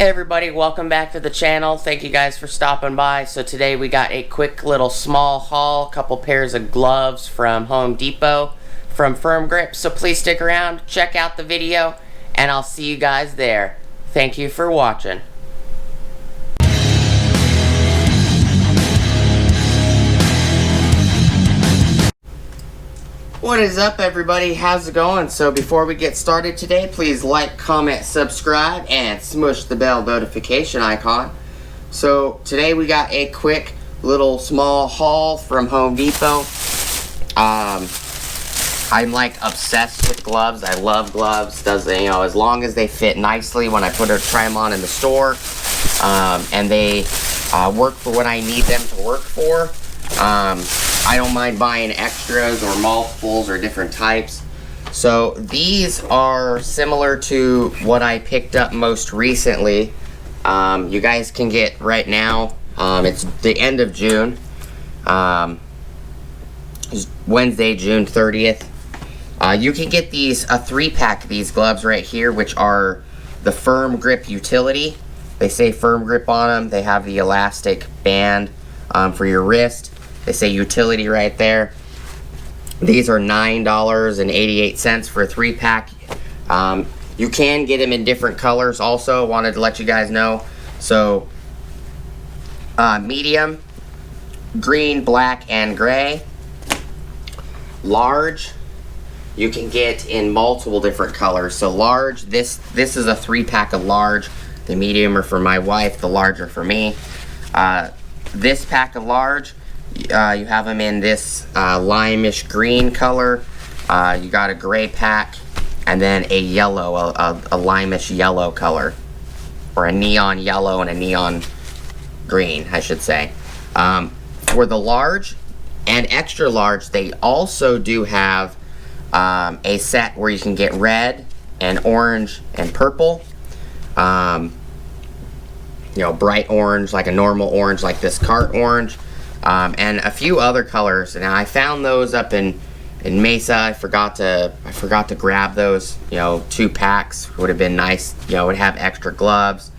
Hey everybody, welcome back to the channel. Thank you guys for stopping by. So today we got a quick little small haul, couple pairs of gloves from Home Depot from FirmGrip. So please stick around, check out the video, and I'll see you guys there. Thank you for watching. What is up everybody? How's it going? So before we get started today, please like, comment, subscribe, and smush the bell notification icon. So today we got a quick little small haul from Home Depot. I'm like obsessed with gloves. I love gloves. As long as they fit nicely when I try them on in the store, and they work for what I need them to work for. I don't mind buying extras or multiples or different types. So these are similar to what I picked up most recently. You guys can get right now, it's the end of June, Wednesday, June 30th. You can get these, a 3-pack of these gloves right here, which are the FirmGrip Utility. They say FirmGrip on them. They have the elastic band for your wrist. They say utility right there. These are $9.88 for a 3-pack. You can get them in different colors also. Wanted to let you guys know. So, medium, green, black, and gray. Large, you can get in multiple different colors. So large, this is a 3-pack of large. The medium are for my wife, the large are for me. This pack of large, you have them in this limeish green color. You got a gray pack, and then a yellow, a limeish yellow color, or a neon yellow and a neon green, I should say. For the large and extra large, they also do have a set where you can get red and orange and purple. Bright orange, like a normal orange, like this cart orange. And a few other colors. Now I found those up in Mesa. I forgot to grab those. 2 packs would have been nice. Would have extra gloves.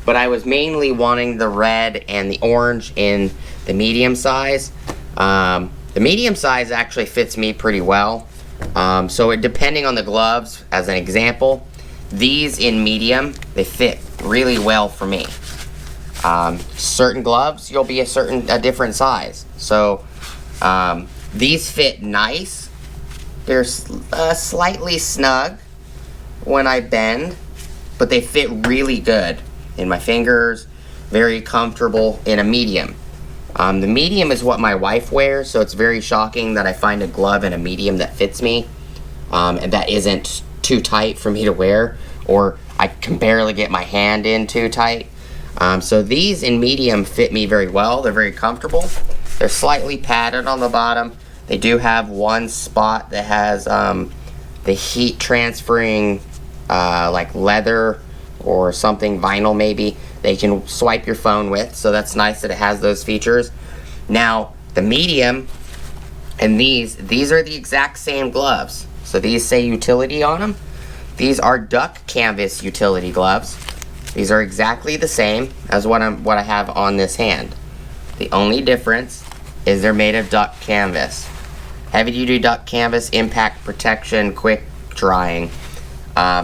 But I was mainly wanting the red and the orange in the medium size. The medium size actually fits me pretty well. So depending on the gloves, as an example, these in medium, they fit really well for me. Certain gloves, you'll be a different size. So, these fit nice. They're slightly snug when I bend, but they fit really good in my fingers. Very comfortable in a medium. The medium is what my wife wears, so it's very shocking that I find a glove in a medium that fits me, and that isn't too tight for me to wear, or I can barely get my hand in too tight. So these in medium fit me very well. They're very comfortable. They're slightly padded on the bottom. They do have one spot that has the heat transferring like leather or something, vinyl maybe, that you can swipe your phone with. So that's nice that it has those features. Now the medium and these are the exact same gloves. So these say utility on them. These are duck canvas utility gloves. These are exactly the same as what I have on this hand. The only difference is they're made of duck canvas. Heavy duty duck canvas, impact protection, quick drying.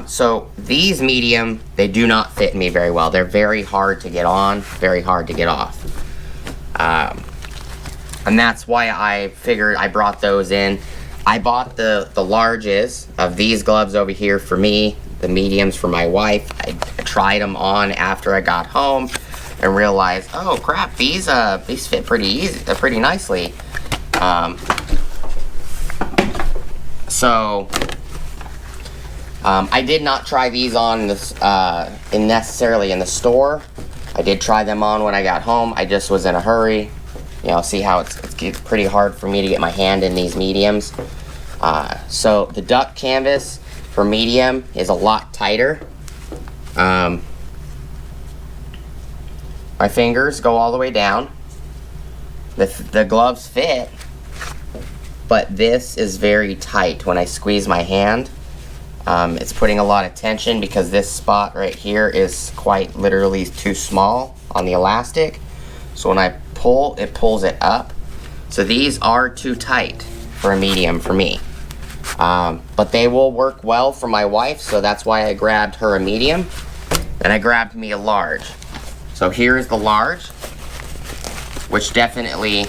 So these medium, they do not fit me very well. They're very hard to get on, very hard to get off. And that's why I figured I brought those in. I bought the larges of these gloves over here for me, the mediums for my wife. I tried them on after I got home and realized, oh crap, these fit pretty easy. They're pretty nicely. I did not try these on necessarily in the store. I did try them on when I got home. I just was in a hurry. See how it's pretty hard for me to get my hand in these mediums. So the duck canvas for medium is a lot tighter. My fingers go all the way down. The gloves fit, but this is very tight when I squeeze my hand. It's putting a lot of tension because this spot right here is quite literally too small on the elastic. So when I pull, it pulls it up. So these are too tight for a medium for me. But they will work well for my wife, so that's why I grabbed her a medium. Then I grabbed me a large. So here's the large, which definitely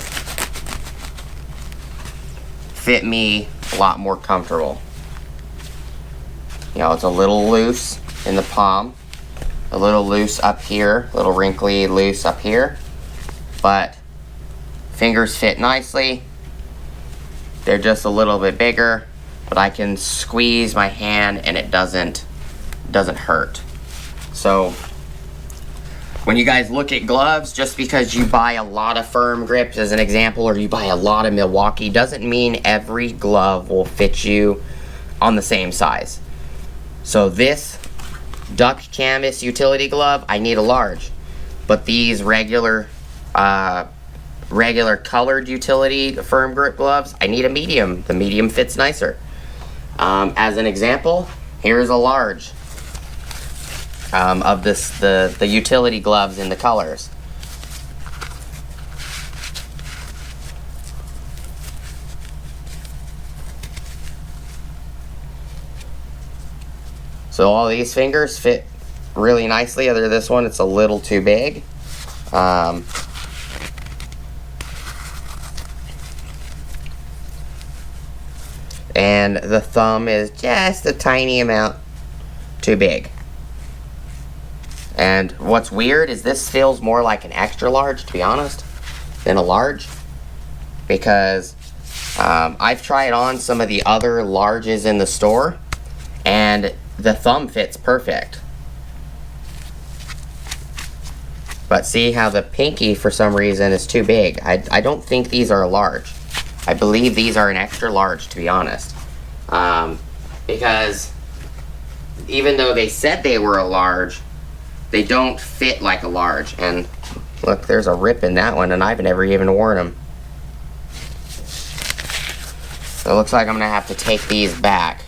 fit me a lot more comfortable. You know, it's a little loose in the palm, a little loose up here, a little wrinkly loose up here, but fingers fit nicely. They're just a little bit bigger, but I can squeeze my hand and it doesn't hurt. So when you guys look at gloves, just because you buy a lot of FirmGrips as an example, or you buy a lot of Milwaukee, doesn't mean every glove will fit you on the same size. So this duck canvas utility glove, I need a large. But these regular colored utility FirmGrip gloves, I need a medium. The medium fits nicer. As an example, here's a large of the utility gloves in the colors. So all these fingers fit really nicely. Other than this one, it's a little too big. And the thumb is just a tiny amount too big. And what's weird is this feels more like an extra large, to be honest, than a large. Because I've tried on some of the other larges in the store, and the thumb fits perfect. But see how the pinky, for some reason, is too big. I don't think these are a large. I believe these are an extra large, to be honest. Because even though they said they were a large, they don't fit like a large. And look, there's a rip in that one, and I've never even worn them. So it looks like I'm going to have to take these back.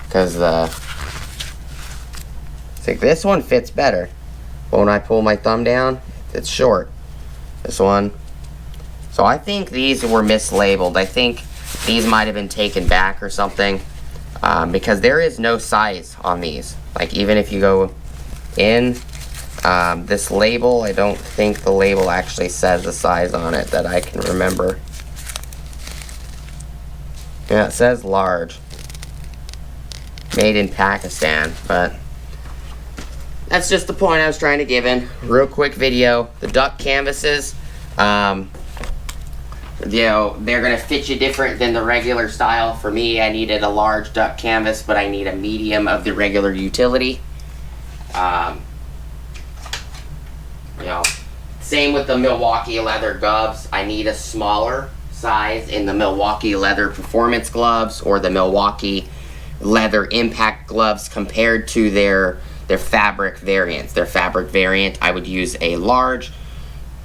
Because this one fits better. But when I pull my thumb down, it's short. This one. So I think these were mislabeled. I think these might have been taken back or something. Because there is no size on these. Like, even if you go in this label, I don't think the label actually says the size on it that I can remember. Yeah, it says large. Made in Pakistan, but that's just the point I was trying to give in. Real quick video. The duck canvases, you know, they're gonna fit you different than the regular style. For me, I needed a large duck canvas, but I need a medium of the regular utility. You know, same with the Milwaukee leather gloves. I need a smaller size in the Milwaukee leather performance gloves or the Milwaukee leather impact gloves compared to their fabric variants. Their fabric variant, I would use a large,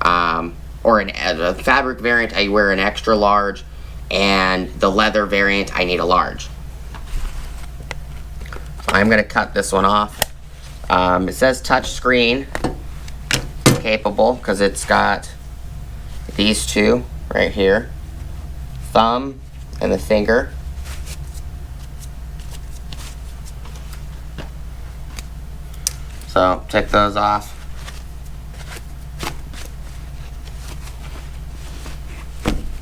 or a fabric variant, I wear an extra large, and the leather variant, I need a large. I'm going to cut this one off. It says touch screen capable because it's got these two right here, thumb and the finger. So take those off.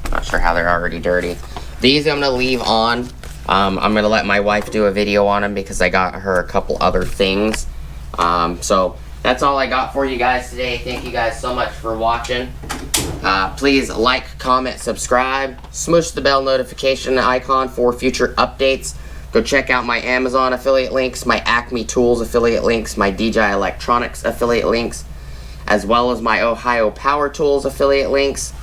Not sure how they're already dirty. These I'm gonna leave on. I'm gonna let my wife do a video on them because I got her a couple other things. So that's all I got for you guys today. Thank you guys so much for watching. Please like, comment, subscribe. Smush the bell notification icon for future updates. Go check out my Amazon affiliate links, my Acme Tools affiliate links, my DJI Electronics affiliate links, as well as my Ohio Power Tools affiliate links.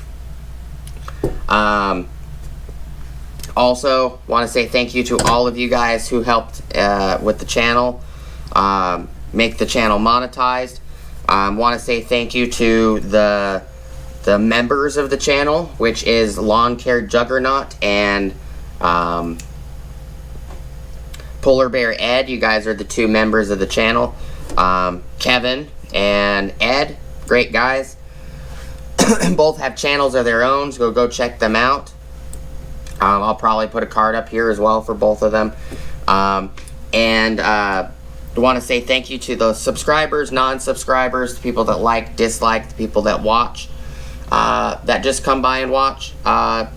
Also, want to say thank you to all of you guys who helped with the channel, make the channel monetized. Want to say thank you to the members of the channel, which is Lawn Care Juggernaut and Polar Bear Ed. You guys are the 2 members of the channel. Kevin and Ed, great guys. Both have channels of their own, so go check them out. I'll probably put a card up here as well for both of them. I want to say thank you to the subscribers, non-subscribers, the people that like, dislike, the people that watch, that just come by and watch, and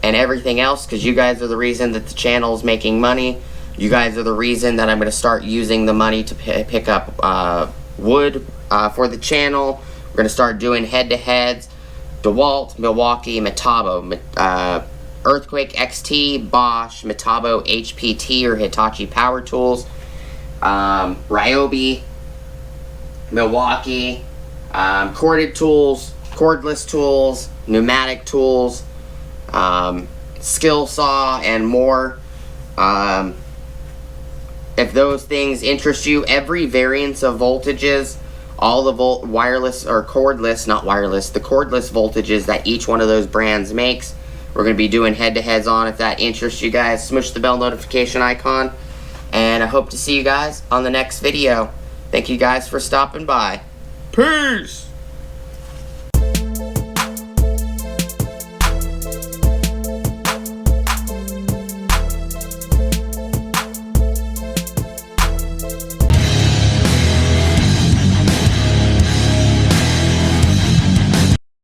everything else, because you guys are the reason that the channel is making money. You guys are the reason that I'm going to start using the money to pick up wood for the channel. We're going to start doing head-to-heads. DeWalt, Milwaukee, Metabo, Earthquake XT, Bosch, Metabo HPT or Hitachi Power Tools, Ryobi, Milwaukee, corded tools, cordless tools, pneumatic tools, skill saw, and more. If those things interest you, every variance of voltages, all the wireless or cordless, not wireless, the cordless voltages that each one of those brands makes, we're going to be doing head-to-heads on. If that interests you guys, smush the bell notification icon. And I hope to see you guys on the next video. Thank you guys for stopping by. Peace!